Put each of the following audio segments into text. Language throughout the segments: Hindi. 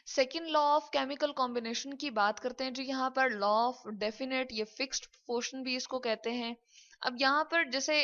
Second law of chemical combination की बात करते हैं जो यहाँ पर लॉ ऑफ डेफिनेट या फिक्स्ड प्रोपोर्शन भी इसको कहते हैं। अब यहाँ पर जैसे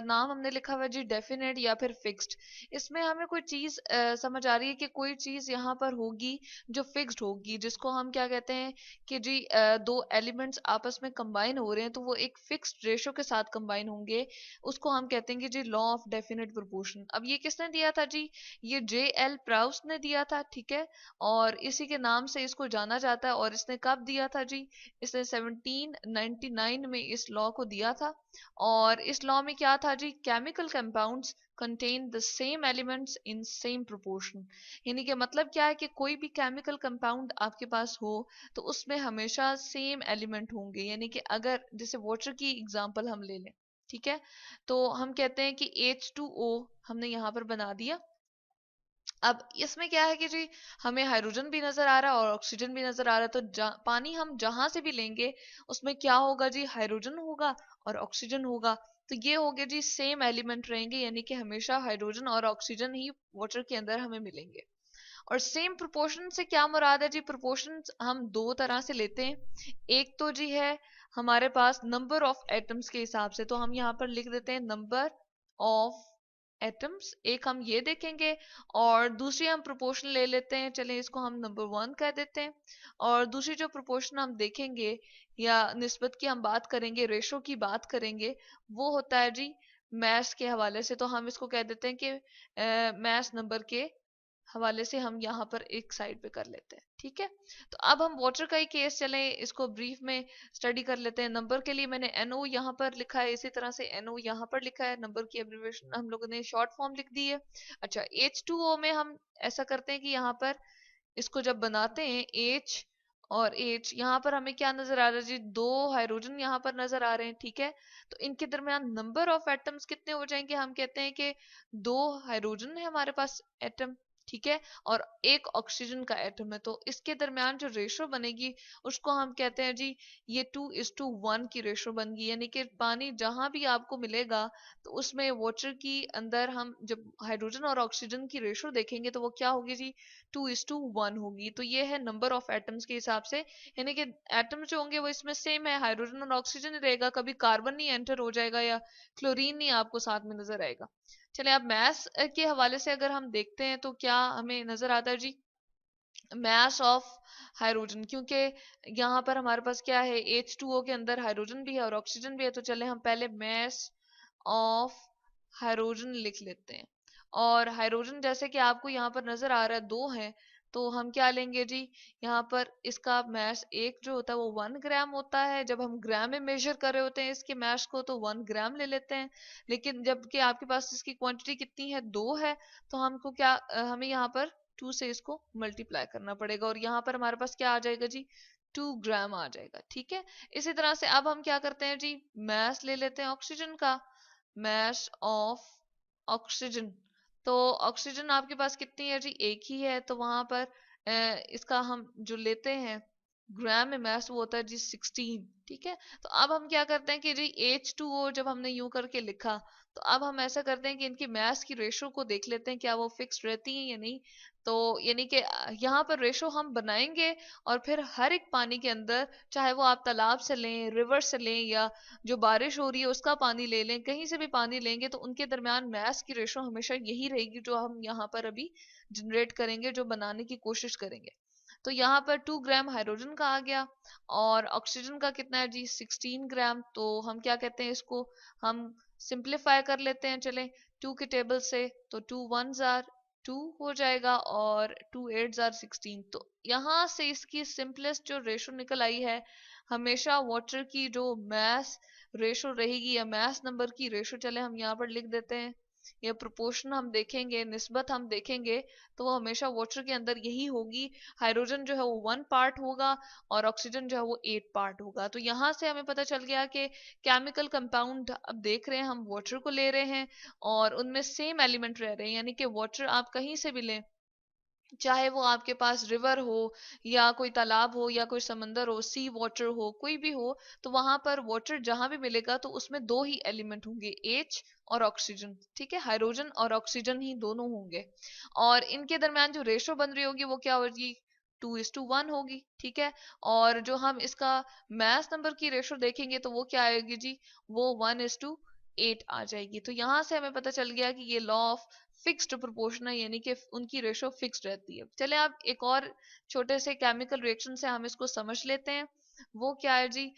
नाम हमने लिखा हुआ है जी डेफिनेट या फिर फिक्स्ड, इसमें हमें कोई चीज समझ आ रही है कि कोई चीज यहाँ पर होगी जो फिक्स्ड होगी, जिसको हम क्या कहते हैं कि जी दो एलिमेंट्स आपस में कंबाइन हो रहे हैं तो वो एक फिक्स्ड रेशो के साथ कंबाइन होंगे, उसको हम कहते हैं कि जी लॉ ऑफ डेफिनेट प्रोपोर्शन। अब ये किसने दिया था जी, ये जे एल प्राउस ने दिया था, ठीक है, और इसी के नाम से इसको जाना जाता है। और इसने कब दिया था जी, इसने 1799 में इस लॉ को दिया था। और इस लॉ में क्या था जी, chemical compounds contain the same elements in same proportion. यानी कि मतलब क्या है कि कोई भी केमिकल कंपाउंड आपके पास हो तो उसमें हमेशा सेम एलिमेंट होंगे। यानी कि अगर जैसे वाटर की एग्जांपल हम ले लें, ठीक है, तो हम कहते हैं कि H2O हमने यहाँ पर बना दिया। अब इसमें क्या है कि जी हमें हाइड्रोजन भी नजर आ रहा है और ऑक्सीजन भी नजर आ रहा है, तो पानी हम जहां से भी लेंगे उसमें क्या होगा जी, हाइड्रोजन होगा और ऑक्सीजन होगा। तो ये हो गया जी सेम एलिमेंट रहेंगे, यानी कि हमेशा हाइड्रोजन और ऑक्सीजन ही वाटर के अंदर हमें मिलेंगे। और सेम प्रोपोर्शन से क्या मुराद है जी, प्रोपोर्शन हम दो तरह से लेते हैं। एक तो जी है हमारे पास नंबर ऑफ एटम्स के हिसाब से, तो हम यहाँ पर लिख देते हैं नंबर ऑफ एटम्स, एक हम ये देखेंगे। और दूसरी हम प्रोपोर्शन ले लेते हैं, चलें इसको हम नंबर 1 कह देते हैं। और दूसरी जो प्रोपोर्शन हम देखेंगे या निस्बत की हम बात करेंगे, रेशो की बात करेंगे, वो होता है जी मैस के हवाले से। तो हम इसको कह देते हैं कि मैस नंबर के हवाले से हम यहाँ पर एक साइड पे कर लेते हैं, ठीक है। तो अब हम वाटर का ही केस चलें, इसको ब्रीफ में स्टडी कर लेते हैं। नंबर के लिए मैंने NO यहाँ पर लिखा है, इसी तरह से NO यहाँ पर लिखा है, नंबर की एब्रिविएशन हम लोगों ने शॉर्ट फॉर्म लिख दी है। अच्छा, H2O में हम ऐसा करते हैं कि यहाँ पर इसको जब बनाते हैं H और H, यहाँ पर हमें क्या नजर आ रहा है जी, दो हाइड्रोजन यहाँ पर नजर आ रहे हैं, ठीक है। तो इनके दरमियान नंबर ऑफ एटम्स कितने हो जाएंगे, हम कहते हैं कि दो हाइड्रोजन है हमारे पास एटम, ठीक है, और एक ऑक्सीजन का एटम है। तो इसके दरमियान जो रेशो बनेगी उसको हम कहते हैं जी ये 2:1 की रेशो बन गई। यानी कि पानी जहां भी आपको मिलेगा तो उसमें वाटर की अंदर हम जब हाइड्रोजन और ऑक्सीजन की रेशो देखेंगे तो वो क्या होगी जी, 2:1 होगी। तो ये है नंबर ऑफ एटम्स के हिसाब से। यानी कि एटम्स जो होंगे वो इसमें सेम है, हाइड्रोजन और ऑक्सीजन ही रहेगा, कभी कार्बन नहीं एंटर हो जाएगा या क्लोरीन नहीं आपको साथ में नजर आएगा। चले अब मैथ्स के हवाले से अगर हम देखते हैं तो क्या हमें नजर आता है जी, मैस ऑफ हाइड्रोजन, क्योंकि यहाँ पर हमारे पास क्या है H2O के अंदर हाइड्रोजन भी है और ऑक्सीजन भी है। तो चले हम पहले मैस ऑफ हाइड्रोजन लिख लेते हैं। और हाइड्रोजन जैसे कि आपको यहाँ पर नजर आ रहा है दो है, तो हम क्या लेंगे जी, यहाँ पर इसका मैस एक जो होता है वो 1 ग्राम होता है। जब हम ग्राम में मेजर कर रहे होते हैं इसके मैस को तो 1 ग्राम ले लेते हैं। लेकिन जबकि आपके पास इसकी क्वांटिटी कितनी है, दो है, तो हमको क्या हमें यहाँ पर 2 से इसको मल्टीप्लाई करना पड़ेगा और यहाँ पर हमारे पास क्या आ जाएगा जी, 2 ग्राम आ जाएगा, ठीक है। इसी तरह से अब हम क्या करते हैं जी, मैस ले लेते हैं ऑक्सीजन का, मैस ऑफ ऑक्सीजन। तो ऑक्सीजन आपके पास कितनी है जी, एक ही है, तो वहां पर इसका हम जो लेते हैं ग्राम में मैस वो होता है जी 16, ठीक है। तो अब हम क्या करते हैं कि जी H2O जब हमने यूं करके लिखा, तो अब हम ऐसा करते हैं कि इनकी मैस की रेशो को देख लेते हैं क्या वो फिक्स रहती है या नहीं। तो यानी कि यहाँ पर रेशो हम बनाएंगे और फिर हर एक पानी के अंदर, चाहे वो आप तालाब से लें, रिवर से लें, या जो बारिश हो रही है उसका पानी ले लें, कहीं से भी पानी लेंगे तो उनके दरमियान मैस की रेशो हमेशा यही रहेगी जो हम यहाँ पर अभी जनरेट करेंगे, जो बनाने की कोशिश करेंगे। तो यहाँ पर 2 ग्राम हाइड्रोजन का आ गया और ऑक्सीजन का कितना है जी 16 ग्राम। तो हम क्या कहते हैं इसको, हम सिंप्लीफाई कर लेते हैं, चले 2 के टेबल से, तो 2 1 2 हो जाएगा और 2 8 16। तो यहाँ से इसकी सिंपलेस्ट जो रेशो निकल आई है, हमेशा वाटर की जो मैस रेशो रहेगी या मैस नंबर की रेशो, चले हम यहाँ पर लिख देते हैं, या प्रोपोर्शन हम देखेंगे, निस्बत हम देखेंगे, तो वो हमेशा वाटर के अंदर यही होगी। हाइड्रोजन जो है वो 1 पार्ट होगा और ऑक्सीजन जो है वो 8 पार्ट होगा। तो यहाँ से हमें पता चल गया कि केमिकल कंपाउंड अब देख रहे हैं हम, वाटर को ले रहे हैं और उनमें सेम एलिमेंट रह रहे हैं। यानी कि वाटर आप कहीं से भी लें, चाहे वो आपके पास रिवर हो या कोई तालाब हो या कोई समंदर हो, सी वाटर हो, कोई भी हो, तो वहां पर वाटर जहां भी मिलेगा तो उसमें दो ही एलिमेंट होंगे, H और ऑक्सीजन, ठीक है, हाइड्रोजन और ऑक्सीजन ही दोनों होंगे। और इनके दरमियान जो रेशो बन रही होगी वो क्या होगी, 2:1 होगी, ठीक है। और जो हम इसका मास नंबर की रेशो देखेंगे तो वो क्या आएगी जी, वो 1:8 आ जाएगी। तो यहां से हमें पता चल गया कि ये लॉ ऑफ फिक्स्ड प्रोपोर्शन है, यानी कि उनकी रेशो फिक्स्ड रहती है। चले आप एक और छोटे से केमिकल रिएक्शन से हम इसको समझ लेते हैं। वो क्या है जी,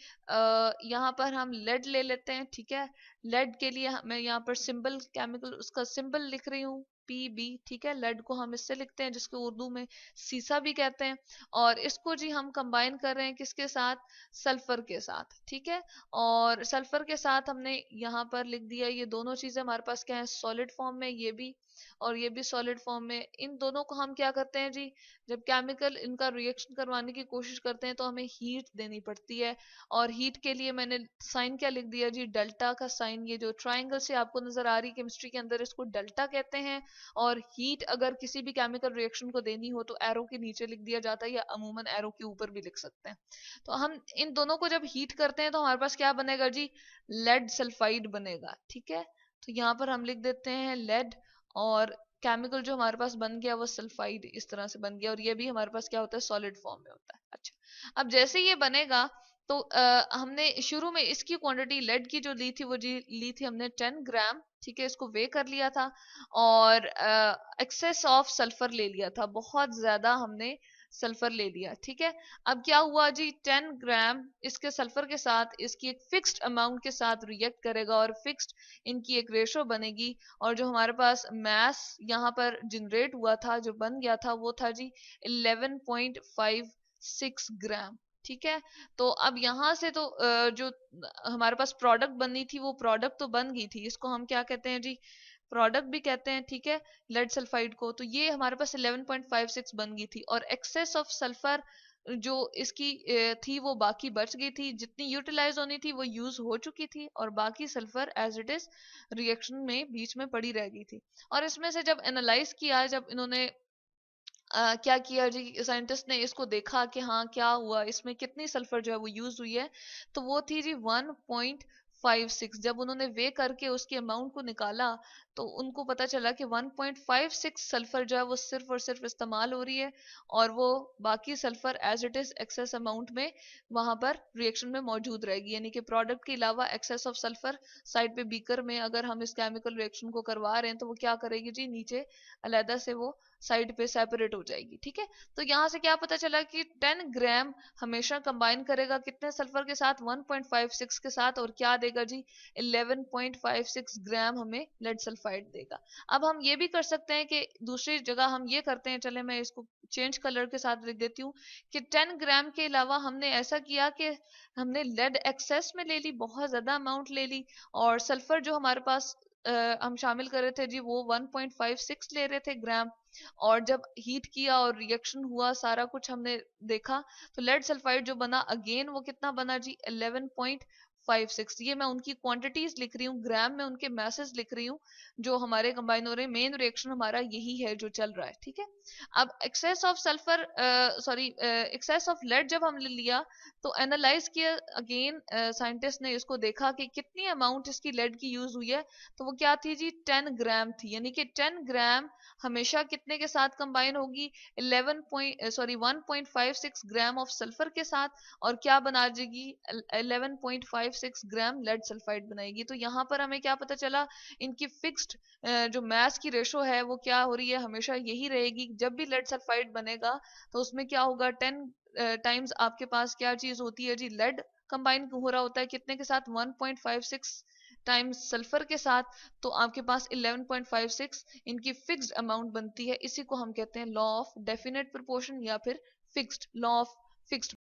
यहाँ पर हम लेड ले लेते हैं, ठीक है। लेड के लिए मैं यहाँ पर सिंबल, केमिकल उसका सिंबल लिख रही हूँ PB, ठीक है। लेड को हम इससे लिखते हैं, जिसको उर्दू में सीसा भी कहते हैं। और इसको जी हम कंबाइन कर रहे हैं किसके साथ, सल्फर के साथ, ठीक है। और सल्फर के साथ हमने यहाँ पर लिख दिया, ये दोनों चीजें हमारे पास क्या है, सॉलिड फॉर्म में, ये भी और ये भी सॉलिड फॉर्म में। इन दोनों को हम क्या करते हैं जी, जब केमिकल इनका रिएक्शन करवाने की कोशिश करते हैं तो हमें हीट देनी पड़ती है। और हीट के लिए मैंने साइन क्या लिख दिया जी, डेल्टा का साइन। ये जो ट्राइंगल से आपको नजर आ रही केमिस्ट्री के अंदर, इसको डेल्टा कहते हैं। और हीट अगर किसी भी केमिकल रिएक्शन को देनी हो तो एरो के नीचे लिख दिया जाता है, या अमूमन एरो के ऊपर भी लिख सकते हैं। तो हम इन दोनों को जब हीट करते हैं तो हमारे पास क्या बनेगा जी, लेड सल्फाइड बनेगा, ठीक है। तो यहाँ पर हम लिख देते हैं लेड, और केमिकल जो हमारे पास बन गया वो सल्फाइड इस तरह से बन गया। और ये भी हमारे पास क्या होता है, सॉलिड फॉर्म में होता है। अच्छा, अब जैसे ये बनेगा तो हमने शुरू में इसकी क्वांटिटी लेड की जो ली थी वो जी ली थी हमने 10 ग्राम, ठीक है। इसको वे कर लिया था। और एक्सेस ऑफ सल्फर ले लिया था, बहुत ज्यादा हमने सल्फर ले लिया, ठीक है। अब क्या हुआ जी, 10 ग्राम इसके सल्फर के साथ इसकी एक फिक्स्ड अमाउंट के साथ रिएक्ट करेगा, और फिक्स्ड इनकी एक रेशो बनेगी। और जो हमारे पास मास यहाँ पर जनरेट हुआ था, जो बन गया था, वो था जी 11.56 ग्राम, ठीक है। तो अब यहां से तो जो हमारे पास प्रोडक्ट बननी थी वो प्रोडक्ट तो बन गई थी, इसको हम क्या कहते हैं जी, प्रोडक्ट भी कहते हैं, ठीक है, लेड सल्फाइड को। तो ये हमारे पास 11.56 बन गई थी, और एक्सेस ऑफ सल्फर जो इसकी थी वो बाकी बच गई थी, जितनी यूटिलाइज होनी थी वो यूज हो चुकी थी, और बाकी sulphur as it is reaction में बीच में पड़ी रह गई थी। और इसमें से जब एनालाइज किया, जब इन्होंने क्या किया जी, साइंटिस्ट ने इसको देखा कि हाँ क्या हुआ, इसमें कितनी सल्फर जो है वो यूज हुई है, तो वो थी जी 1.56। जब उन्होंने वे करके उसके अमाउंट को निकाला तो उनको पता चला कि 1.56 सल्फर जो है वो सिर्फ और सिर्फ इस्तेमाल हो रही है, और वो बाकी sulphur as it is excess amount में वहां पर रिएक्शन में मौजूद रहेगी। यानी कि प्रोडक्ट के अलावा एक्सेस ऑफ सल्फर साइड पे बीकर में अगर हम इस केमिकल रिएक्शन को करवा रहे हैं तो वो क्या करेगी जी, नीचे अलहदा से वो साइड पे सेपरेट हो जाएगी, ठीक है। तो यहां से क्या पता चला कि 10 ग्राम हमेशा कंबाइन करेगा कितने सल्फर के साथ, 1.56 के साथ, और क्या देगा जी, 11.56 ग्राम हमें लेड सल्फाइड देगा। अब हम ये भी कर सकते हैं कि दूसरी जगह हम ये करते हैं, चले मैं इसको चेंज कलर के साथ लिख देती हूँ, कि 10 ग्राम के अलावा हमने ऐसा किया कि हमने लेड एक्सेस में ले ली, बहुत ज्यादा अमाउंट ले ली, और सल्फर जो हमारे पास हम शामिल कर रहे थे जी वो 1.56 ले रहे थे ग्राम। और जब हीट किया और रिएक्शन हुआ, सारा कुछ हमने देखा, तो लेड सल्फाइड जो बना अगेन वो कितना बना जी, 11.56। ये मैं उनकी क्वांटिटीज लिख रही हूँ, ग्राम में उनके मैसेज लिख रही हूँ जो हमारे कंबाइन हो रहे हैं। मेन रिएक्शन हमारा यही है जो चल रहा है, ठीक है। अब excess of sulphur, sorry, excess of lead जब हमने लिया तो एनालाइज किया अगेन, साइंटिस्ट ने इसको देखा कि कितनी अमाउंट इसकी लेड की यूज हुई है, तो वो क्या थी जी, 10 ग्राम थी। यानी कि 10 ग्राम हमेशा कितने के साथ कंबाइन होगी, 1.56 ग्राम ऑफ सल्फर के साथ, और क्या बना देगी, 11.56 ग्राम लेड सल्फाइड बनाएगी। तो यहाँ पर हमें क्या पता चला, इनकी फिक्स्ड जो मास की रेशो है वो क्या हो रही है, हमेशा यही रहेगी। जब भी लेड सल्फाइड बनेगा तो उसमें क्या होगा, 10 टाइम्स आपके पास क्या चीज होती है जी, लेड कंबाइन हो रहा होता है कितने के साथ, 1.56 टाइम्स सल्फर के साथ। तो आपके पास 11.56 इनकी फिक्स्ड अमाउंट बनती है। इसी को हम कहते हैं लॉ ऑफ डेफिनेट प्रोपोर्शन, या फिर फिक्स्ड लॉ ऑफ फिक्स्ड